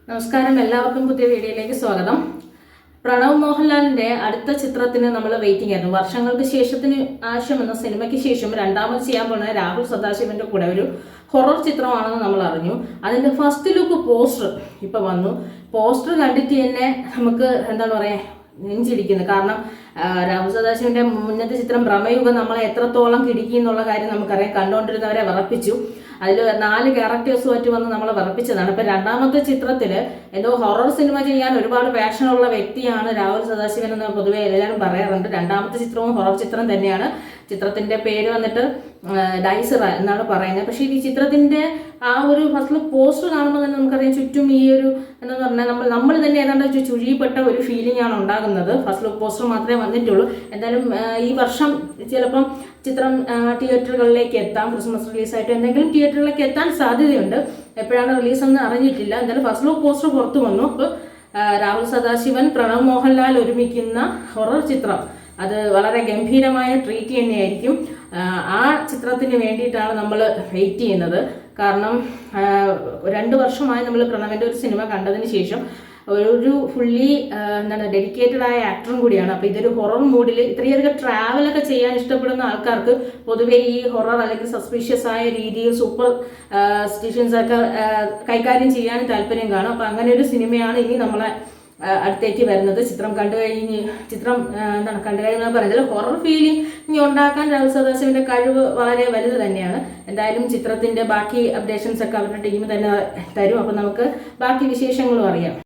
നമസ്കാരം, എല്ലാവർക്കും പുതിയ വീഡിയോയിലേക്ക് സ്വാഗതം. പ്രണവ് മോഹൻലാലിന്റെ അടുത്ത ചിത്രത്തിന് നമ്മൾ വെയിറ്റിംഗ് ആയിരുന്നു. വർഷങ്ങൾക്ക് ശേഷത്തിന് ആശം എന്ന സിനിമയ്ക്ക് ശേഷം രണ്ടാമത് ചെയ്യാൻ പോകുന്ന രാഹുൽ സദാശിവന്റെ കൂടെ ഒരു ഹൊറർ ചിത്രമാണെന്ന് നമ്മൾ അറിഞ്ഞു. അതിന്റെ ഫസ്റ്റ് ലുക്ക് പോസ്റ്റർ ഇപ്പൊ വന്നു. പോസ്റ്റർ കണ്ടിട്ട് തന്നെ നമുക്ക് എന്താണ് പറയാ നെഞ്ചിടിക്കുന്നത്. കാരണം രാഹുൽ സദാശിവന്റെ മുന്നത്തെ ചിത്രം ഭ്രമയുഗം നമ്മളെ എത്രത്തോളം കിടുക്കി എന്നുള്ള കാര്യം നമുക്കറിയാം. കണ്ടുകൊണ്ടിരുന്നവരെ വിറപ്പിച്ചു. അതിൽ 4 ക്യാരക്ടേഴ്സുമായിട്ട് വന്ന് നമ്മളെ വിറപ്പിച്ചതാണ്. ഇപ്പൊ രണ്ടാമത്തെ ചിത്രത്തില് എന്തോ ഹൊറർ സിനിമ ചെയ്യാൻ ഒരുപാട് പാഷനുള്ള വ്യക്തിയാണ് രാഹുൽ സദാശിവൻ എന്ന് പൊതുവെ എല്ലാവരും പറയാറുണ്ട്. രണ്ടാമത്തെ ചിത്രവും ഹൊറർ ചിത്രം തന്നെയാണ്. ചിത്രത്തിന്റെ പേര് വന്നിട്ട് ഡൈസർ എന്നാണ് പറയുന്നത്. പക്ഷേ ഈ ചിത്രത്തിന്റെ ആ ഒരു ഫസ്റ്റ് പോസ്റ്റർ കാണുമ്പോൾ തന്നെ നമുക്കറിയാം ചുറ്റും ഈ ഒരു എന്താ പറഞ്ഞാൽ നമ്മൾ തന്നെ ഏതാണ്ട് ചുഴിപ്പെട്ട ഒരു ഫീലിംഗ് ആണ് ഉണ്ടാകുന്നത്. ഫസ്റ്റ് ലുക്ക് പോസ്റ്റർ മാത്രമേ വന്നിട്ടുള്ളൂ. എന്തായാലും ഈ വർഷം ചിലപ്പം ചിത്രം തിയേറ്ററുകളിലേക്ക് എത്താം. ക്രിസ്മസ് റിലീസായിട്ട് എന്തെങ്കിലും തിയേറ്ററിലേക്ക് എത്താൻ സാധ്യതയുണ്ട്. എപ്പോഴാണ് റിലീസെന്ന് അറിഞ്ഞിട്ടില്ല. എന്തായാലും ഫസ്റ്റ് ലുക്ക് പോസ്റ്റർ പുറത്തു വന്നു. അപ്പോൾ രാഹുൽ സദാശിവൻ, പ്രണവ് മോഹൻലാൽ ഒരുമിക്കുന്ന ഹൊറർ ചിത്രം അത് വളരെ ഗംഭീരമായ ട്രീറ്റ് തന്നെയായിരിക്കും. ആ ചിത്രത്തിന് വേണ്ടിയിട്ടാണ് നമ്മൾ വെയിറ്റ് ചെയ്യുന്നത്. കാരണം 2 വർഷമായി നമ്മൾ പ്രണവിൻ്റെ ഒരു സിനിമ കണ്ടതിന് ശേഷം ഒരു ഫുള്ളി ഡെഡിക്കേറ്റഡ് ആയ ആക്ടറും കൂടിയാണ്. അപ്പോൾ ഇതൊരു ഹൊറർ മൂഡിൽ ഇത്രയധികം ട്രാവലൊക്കെ ചെയ്യാൻ ഇഷ്ടപ്പെടുന്ന ആൾക്കാർക്ക് പൊതുവേ ഈ ഹൊറർ അല്ലെങ്കിൽ സസ്പീഷ്യസ് ആയ രീതിയിൽ സൂപ്പർ സ്റ്റിഷൻസ് ഒക്കെ കൈകാര്യം ചെയ്യാൻ താല്പര്യം കാണും. അപ്പോൾ അങ്ങനെ ഒരു സിനിമയാണ് ഇനി നമ്മളെ അടുത്തേക്ക് വരുന്നത്. ചിത്രം കണ്ടു കഴിഞ്ഞ് കണ്ടു കഴിഞ്ഞാൽ പറയുന്നത് ഹൊറർ ഫീലിംഗ് ഇനി ഉണ്ടാക്കാൻ രാഹുൽ സദാശിവന്റെ കഴിവ് വളരെ വലുത് തന്നെയാണ്. എന്തായാലും ചിത്രത്തിന്റെ ബാക്കി അപ്ഡേഷൻസ് ഒക്കെ അവരുടെ ടീം തന്നെ തരും. അപ്പം നമുക്ക് ബാക്കി വിശേഷങ്ങളും അറിയാം.